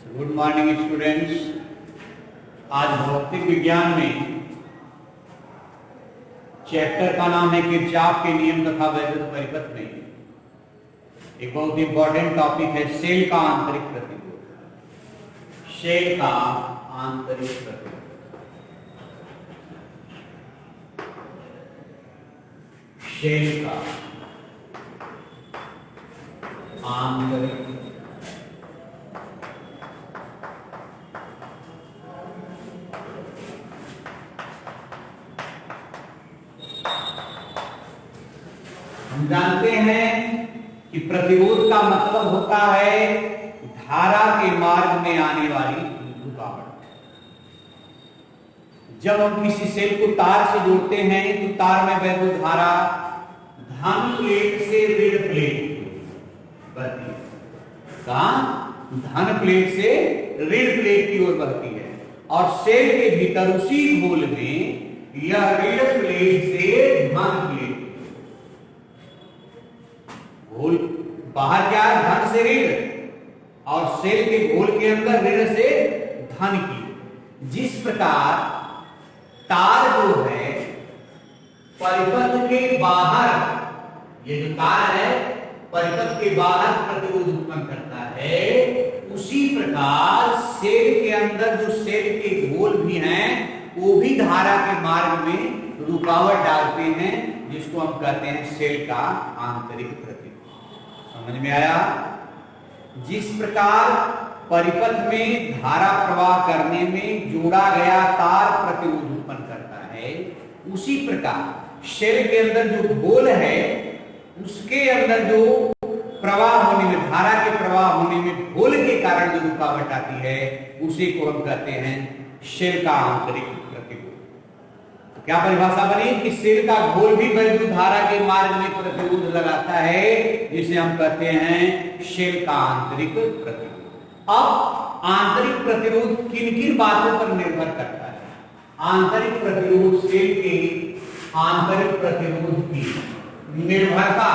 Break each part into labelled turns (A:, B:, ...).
A: Good morning students. आज भौतिक विज्ञान में चैप्टर का नाम है किरचॉफ के नियम तथा वैद्युत परिपथ में एक बहुत इंपॉर्टेंट टॉपिक है सेल का आंतरिक प्रतिरोध। सेल का आंतरिक प्रतिरोध, सेल का आंतरिक हम जानते हैं कि प्रतिरोध का मतलब होता है धारा के मार्ग में आने वाली रुकावट। जब हम किसी सेल को तार से जोड़ते हैं तो तार में वैद्युत धारा धन प्लेट से ऋण प्लेट बहती है। कहां? धन प्लेट से ऋण प्लेट की ओर बहती है और सेल के भीतर उसी घोल में यह ऋण प्लेट से धन प्लेट, घोल बाहर क्या है? धन से ऋण, और सेल के घोल के अंदर ऋण से धन की। जिस प्रकार तार जो है परिपथ के बाहर, ये जो तार है परिपथ के बाहर प्रतिरोध उत्पन्न करता है, उसी प्रकार सेल के अंदर जो सेल के घोल भी हैं वो भी धारा के मार्ग में रुकावट डालते हैं, जिसको हम कहते हैं सेल का आंतरिक प्रतिरोध। समझ में आया? जिस प्रकार परिपथ में धारा प्रवाह करने में जोड़ा गया तार प्रतिरोध उत्पन्न करता है, उसी प्रकार सेल के अंदर जो घोल है उसके अंदर जो प्रवाह होने में, धारा के प्रवाह होने में घोल के कारण जो रुकावट आती है, उसी को हम कहते हैं सेल का आंतरिक प्रतिरोध। तो क्या परिभाषा बनी कि सेल का घोल भी वैद्युत धारा के मार्ग में प्रतिरोध लगाता है, जिसे हम कहते हैं सेल का आंतरिक प्रतिरोध। अब आंतरिक प्रतिरोध किन किन बातों पर निर्भर करता है? आंतरिक प्रतिरोध सेल के आंतरिक प्रतिरोध की निर्भरता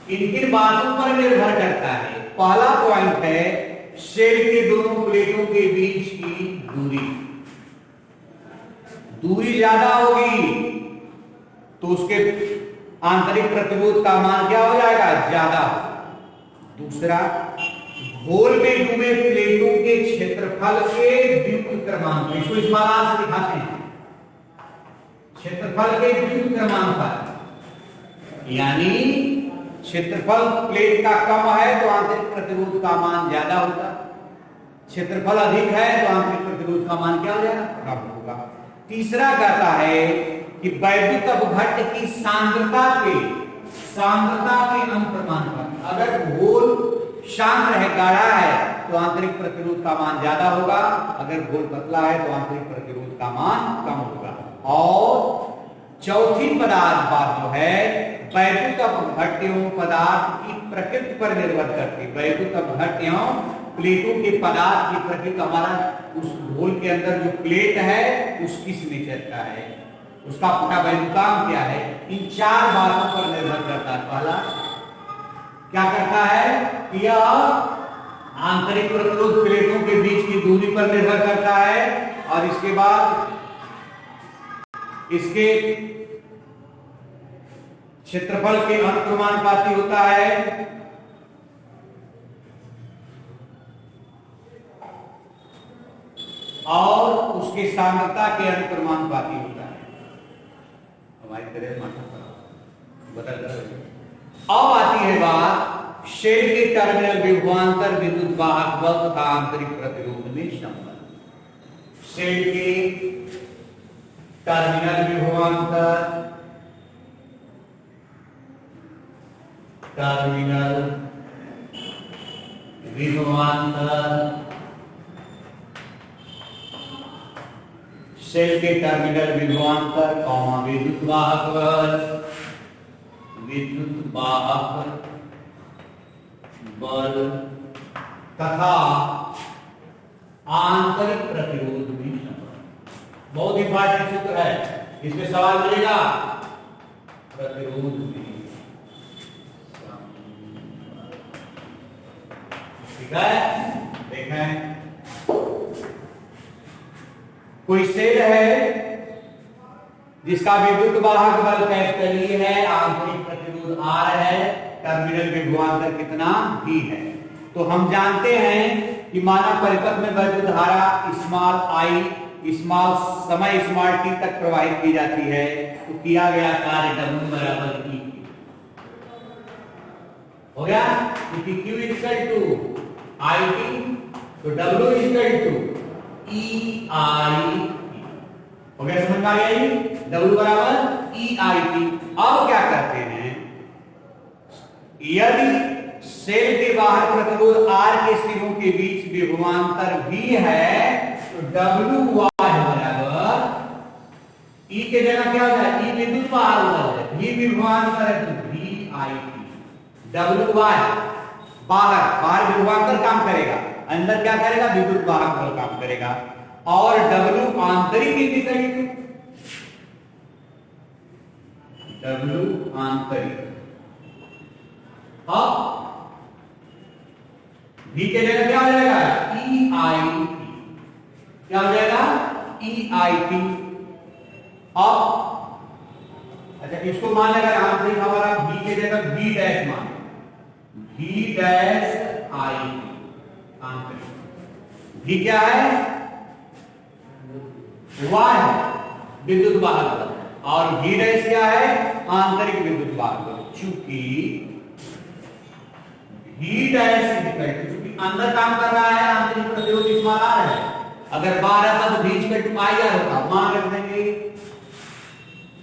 A: किन किन बातों पर निर्भर करता है? पहला पॉइंट है सेल के दोनों प्लेटों के बीच की दूरी ज्यादा होगी तो उसके आंतरिक प्रतिरोध का मान क्या हो जाएगा? ज्यादा। दूसरा, घोल में डूबे प्लेटों के क्षेत्रफल के द्विगुण क्रमांक, इसको इस माला से दिखाते हैं। क्षेत्रफल के द्विगुण क्रमांक, यानी क्षेत्रफल प्लेट का कम है तो आंतरिक प्रतिरोध का मान ज्यादा होगा, क्षेत्रफल अधिक है तो आंतरिक प्रतिरोध का मान क्या हो जाएगा? कम होगा। तीसरा कहता है कि वैद्युत अपघट्ट की सांद्रता के अनुप्रमाणुपाती। अगर घोल शांत है, गाढ़ा है, तो आंतरिक प्रतिरोध का मान ज्यादा होगा, अगर घोल पतला है तो आंतरिक प्रतिरोध का मान कम होगा। और चौथी पदार्थ बात जो है वैद्युत अपघट्यों पदार्थ की प्रकृति पर निर्भर करती। वैद्युत अपघट्यों प्लेटों के पदार्थ की प्रकृति, हमारा उस घोल के अंदर जो प्लेट है उस किस नेचर का है, उसका पूरा वैद्युतांक क्या है, इन चार बातों पर निर्भर करता है। पहला क्या करता है कि यह आंतरिक प्रतिरोध प्लेटों के बीच की दूरी पर निर्भर करता है, और इसके बाद इसके क्षेत्रफल के अनुक्रमानुपाती होता है, और उसके सांद्रता के अनुक्रमानुपाती होता है। हमारी तरह बदल रहे। अब आती है बात सेल के टर्मिनल विभवांतर विद्युत वाहक बल तथा आंतरिक प्रतिरोध में संबंध। सेल के टर्मिनल विभवांतर, सेल के टर्मिनल विभवांतर विद्युत वाहक बल तथा आंतरिक प्रतिरोध में संबंध। बहुत इंपॉर्टेंट सूत्र है, इसमें सवाल मिलेगा। प्रतिरोध में ठीक है, देखें कोई सेल है जिसका विद्युत वाहक बल कैपिटल E है, आंतरिक प्रतिरोध R है, टर्मिनल विभवांतर कितना V है। तो हम जानते हैं कि माना परिपथ में वैद्युत धारा स्मॉल I स्मॉल समय स्मॉल t तक प्रवाहित की जाती है, तो किया गया कार्य W बराबर E हो गया, क्योंकि Q इक्वल टू IT, तो W इक्वल टू EIT हो गया, समझ में आ गया? W बराबर EIT। अब क्या करते हैं, यदि सेल के बाहर प्रतिरोध R के सिरों के बीच विभवांतर V है, तो WY बराबर E के जगह क्या हो जाए, E विद्युत वाहक बल है, V विभवांतर है तो VIT। WY बाहर विभवांतर काम करेगा, अंदर क्या करेगा, विद्युत वाहक बल काम करेगा। और W आंतरिक W आंतरिक, V के जगह क्या हो जाएगा, EIT, क्या हो जाएगा, EIT। अब अच्छा इसको मान लेगा आंतरिक हमारा V के जगह V डैश मान, V डैश IT आंतरिक, V क्या है, Y विद्युत वाहक बल, और V डैश क्या है, आंतरिक विद्युत वाहक बल। चूंकि V डैश चूंकि अंदर काम कर रहा है, आंतरिक प्रतिरोध स्मॉल R है, अगर बाहर आता तो V इक्वल टू IR होता, मान रख देंगे,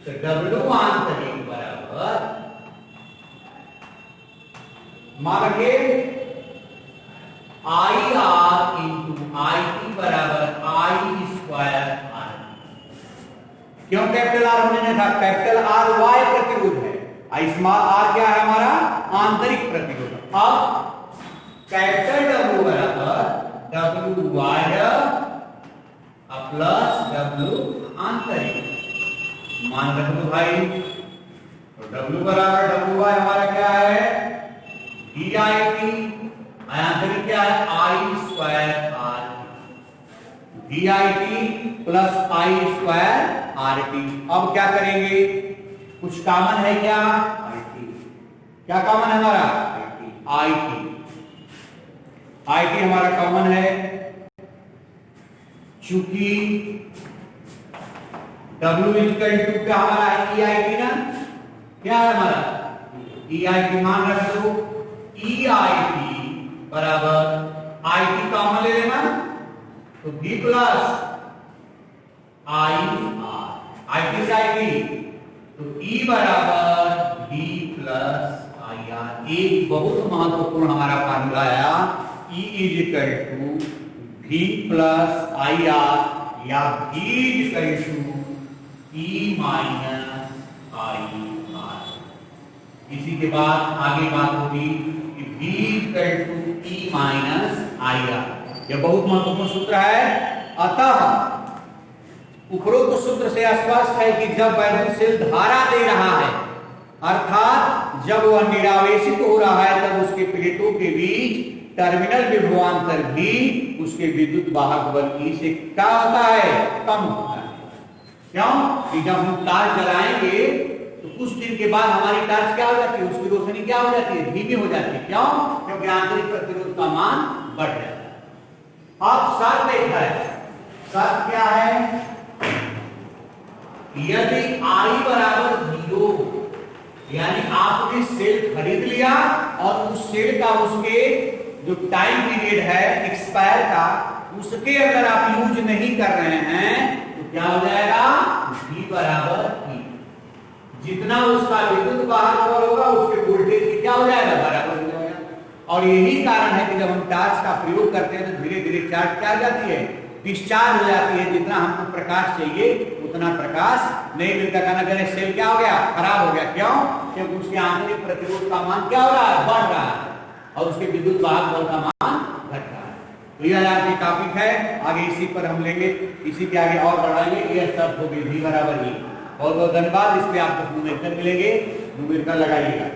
A: तो W आंतरिक बराबर मान रखिए IR इंटू IT बराबर I स्क्वायर R। क्यों कैपिटल R हमने देखा, कैपिटल R Y प्रतिरोध है, स्मॉल r क्या है हमारा, आंतरिक प्रतिरोध। अब कैपिटल W बराबर WY प्लस W आंतरिक, मान रख दो भाई, तो W बराबर WY हमारा क्या है, VIT, आंतरिक क्या है, I square R, VIT plus I square RT। अब क्या करेंगे, कुछ कॉमन है क्या, IT, क्या कॉमन है हमारा, IT हमारा कॉमन है, चूंकि W इक्वल टू क्या हमारा है, EIT ना, क्या है हमारा EIT, मान रख दो EIT बराबर IT कॉमन ले लेना, तो V प्लस IT से IT, तो E बराबर V प्लस IR। एक बहुत महत्वपूर्ण हमारा फार्मूला आया, E is equal to V plus IR या V is equal to E minus IR। इसी के बाद आगे बात होगी कि V equal to E minus IR, यह बहुत महत्वपूर्ण सूत्र है। अतः उपरोक्त सूत्र से स्पष्ट है कि जब वैद्युत सेल धारा दे रहा है, अर्थात जब वह निरावेशित हो रहा है, तब उसके प्लेटों के बीच टर्मिनल विभवांतर भी उसके विद्युत वाहक बल E से क्या होता है, कम होता है। क्यों कि जब हम टार्च जलाएंगे तो कुछ दिन के बाद हमारी टार्च क्या हो जाती है, उसकी रोशनी क्या हो जाती है, धीमी हो जाती है। क्यों, क्योंकि आंतरिक प्रतिरोध का मान बढ़ जाता है। अब शर्त एक है, शर्त क्या है, यदि I बराबर 0, यानी आपने सेल खरीद लिया और उस सेल का उसके जो टाइम पीरियड है एक्सपायर का, उसके अगर आप यूज नहीं कर रहे हैं तो क्या हो जाएगा, V बराबर E, जितना उसका विद्युत वाहक बल होगा उसके वोल्टेज की क्या हो जाएगा, बराबर हो जाएगा। और यही कारण है कि जब हम टार्च का प्रयोग करते हैं तो धीरे धीरे चार्ज क्या जाती है, डिस्चार्ज हो जाती है। जितना हमको प्रकाश चाहिए उतना प्रकाश नहीं मिलता, कहना करें सेल क्या हो गया, खराब हो गया। क्यों, क्योंकि उसके आंतरिक प्रतिरोध का मान क्या हो रहा है, बढ़ रहा है, और उसके विद्युत वाहक बल का मान घट रहा है। तो यह आज की टॉपिक है, आगे इसी पर हम लेंगे, इसी के आगे और बढ़ाएंगे। यह सब हो गई V बराबर E। बहुत बहुत धन्यवाद। इस पे आपको न्यूमेरिकल मिलेंगे, न्यूमेरिकल लगाइएगा।